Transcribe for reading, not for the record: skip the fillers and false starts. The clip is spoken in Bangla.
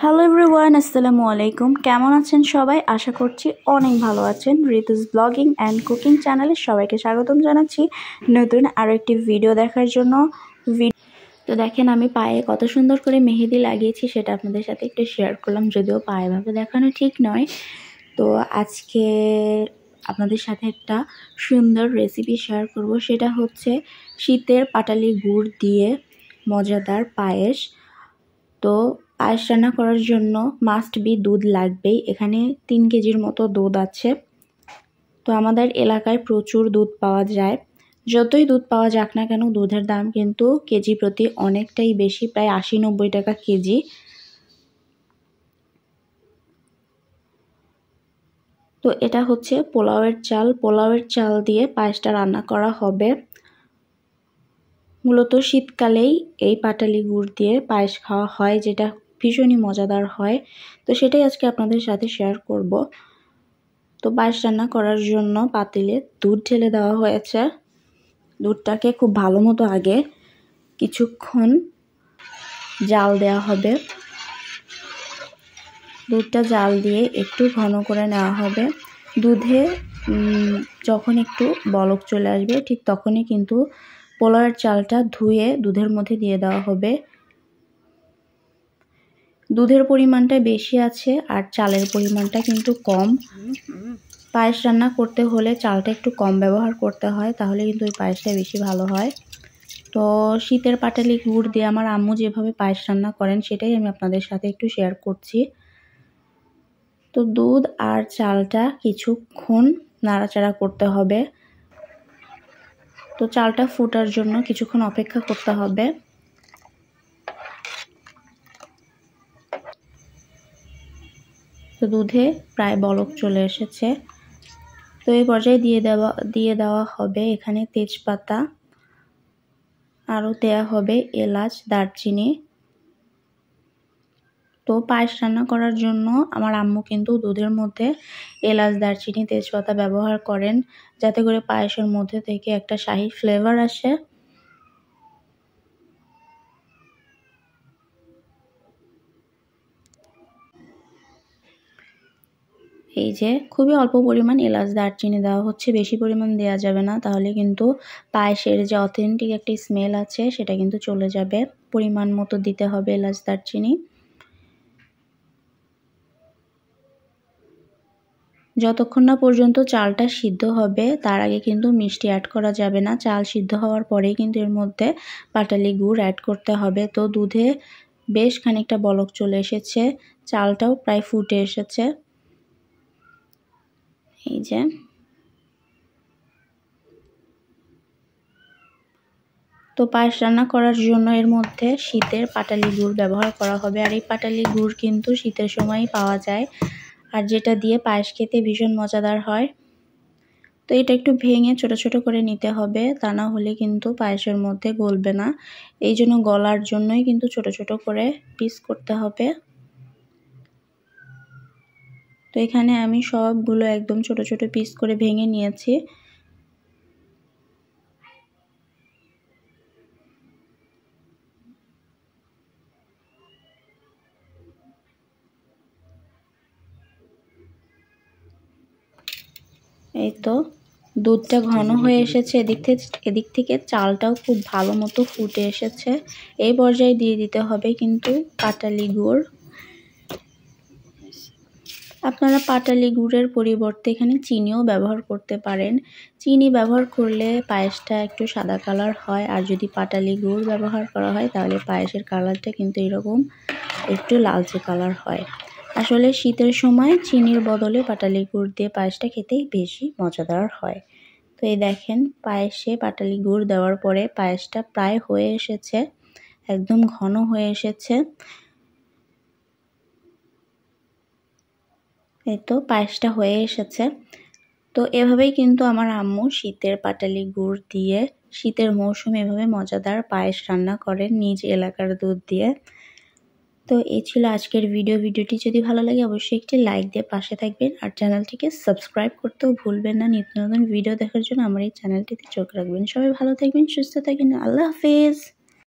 হ্যালো এভরিওয়ান, আসসালামু আলাইকুম। কেমন আছেন সবাই? আশা করছি অনেক ভালো আছেন। ঋতুস ব্লগিং অ্যান্ড কুকিং চ্যানেলে সবাইকে স্বাগতম জানাচ্ছি নতুন আরও একটি ভিডিও দেখার জন্য। তো দেখেন আমি পায়ে কত সুন্দর করে মেহেদি লাগিয়েছি, সেটা আপনাদের সাথে একটু শেয়ার করলাম, যদিও পায়ে ভাবে দেখানো ঠিক নয়। তো আজকে আপনাদের সাথে একটা সুন্দর রেসিপি শেয়ার করব, সেটা হচ্ছে শীতের পাটালি গুড় দিয়ে মজাদার পায়েস। তো পায়েস রান্না করার জন্য মাস্ট বি দুধ লাগবেই। এখানে 3 কেজির মতো দুধ আছে। তো আমাদের এলাকায় প্রচুর দুধ পাওয়া যায়। যতই দুধ পাওয়া যাক না কেন, দুধের দাম কিন্তু কেজি প্রতি অনেকটাই বেশি, প্রায় 80-90 টাকা কেজি। তো এটা হচ্ছে পোলাওয়ের চাল দিয়ে পায়েসটা রান্না করা হবে। মূলত শীতকালেই এই পাটালি গুড় দিয়ে পায়েস খাওয়া হয়, যেটা ভীষণই মজাদার হয়। তো সেটাই আজকে আপনাদের সাথে শেয়ার করব। তো পায়েস রান্না করার জন্য পাতিলে দুধ ঢেলে দেওয়া হয়েছে। দুধটাকে খুব ভালো মতো আগে কিছুক্ষণ জাল দেওয়া হবে। দুধটা জাল দিয়ে একটু ঘন করে নেওয়া হবে। দুধে যখন একটু বলক চলে আসবে, ঠিক তখনই কিন্তু পোলাওয়ের চালটা ধুয়ে দুধের মধ্যে দিয়ে দেওয়া হবে। দুধের পরিমাণটা বেশি আছে আর চালের পরিমাণটা কিন্তু কম। পায়েস রান্না করতে হলে চালটা একটু কম ব্যবহার করতে হয়, তাহলে কিন্তু ওই পায়েসটা বেশি ভালো হয়। তো শীতের পাটালি গুড় দিয়ে আমার আম্মু যেভাবে পায়েস রান্না করেন, সেটাই আমি আপনাদের সাথে একটু শেয়ার করছি। তো দুধ আর চালটা কিছুক্ষণ নাড়াচাড়া করতে হবে। তো চালটা ফোটার জন্য কিছুক্ষণ অপেক্ষা করতে হবে। তো দুধে প্রায় বলক চলে এসেছে। তো এই পর্যায়ে দিয়ে দেওয়া হবে এখানে তেজপাতা, আরও দেওয়া হবে এলাচ, দারচিনি। তো পায়েস রান্না করার জন্য আমার আম্মু কিন্তু দুধের মধ্যে এলাচ, দারচিনি, তেজপাতা ব্যবহার করেন, যাতে করে পায়েসের মধ্যে থেকে একটা শাহি ফ্লেভার আসে। এই যে খুবই অল্প পরিমাণ এলাচ, দারচিনি দেওয়া হচ্ছে, বেশি পরিমাণ দেওয়া যাবে না, তাহলে কিন্তু পায়েসের যে অথেন্টিক একটি স্মেল আছে সেটা কিন্তু চলে যাবে। পরিমাণ মতো দিতে হবে এলাচ, দারচিনি। যতক্ষণ না পর্যন্ত চালটা সিদ্ধ হবে, তার আগে কিন্তু মিষ্টি অ্যাড করা যাবে না। চাল সিদ্ধ হওয়ার পরেই কিন্তু এর মধ্যে পাটালি গুড় অ্যাড করতে হবে। তো দুধে বেশ খানিকটা বলক চলে এসেছে, চালটাও প্রায় ফুটে এসেছে। এই যে তো পায়েস রান্না করার জন্য এর মধ্যে শীতের পাটালি গুড় ব্যবহার করা হবে। আর এই পাটালি গুড় কিন্তু শীতের সময়ই পাওয়া যায়, আর যেটা দিয়ে পায়েস খেতে ভীষণ মজাদার হয়। তো এটা একটু ভেঙে ছোট ছোট করে নিতে হবে, তা না হলে কিন্তু পায়েসের মধ্যে গলবে না। এই জন্য গলার জন্যই কিন্তু ছোট ছোট করে পিস করতে হবে। তো এখানে আমি সবগুলো একদম ছোট ছোট পিস করে ভেঙে নিয়েছি। এই তো দুধটা ঘন হয়ে এসেছে, এদিক থেকে চালটাও খুব ভালো মতো ফুটে এসেছে। এই পর্যায়ে দিয়ে দিতে হবে কিন্তু পাটালি গুড়। আপনারা পাটালি গুড়ের পরিবর্তে এখানে চিনিও ব্যবহার করতে পারেন। চিনি ব্যবহার করলে পায়েসটা একটু সাদা কালার হয়, আর যদি পাটালি গুড় ব্যবহার করা হয় তাহলে পায়েসের কালারটা কিন্তু এরকম একটু লালচে কালার হয়। আসলে শীতের সময় চিনির বদলে পাটালি গুড় দিয়ে পায়েসটা খেতেই বেশি মজাদার হয়। তো এই দেখেন পায়েসে পাটালি গুড় দেওয়ার পরে পায়েসটা প্রায় হয়ে এসেছে, একদম ঘন হয়ে এসেছে। এই তো পায়েসটা হয়ে এসেছে। তো এভাবেই কিন্তু আমার আম্মু শীতের পাটালি গুড় দিয়ে শীতের মৌসুমে এভাবে মজাদার পায়েস রান্না করেন নিজ এলাকার দুধ দিয়ে। তো এই ছিল আজকের ভিডিওটি যদি ভালো লাগে অবশ্যই একটি লাইক দিয়ে পাশে থাকবেন, আর চ্যানেলটিকে সাবস্ক্রাইব করতেও ভুলবেন না। নিত্য নতুন ভিডিও দেখার জন্য আমার এই চ্যানেলটিতে চোখ রাখবেন। সবাই ভালো থাকবেন, সুস্থ থাকবেন। আল্লাহ হাফেজ।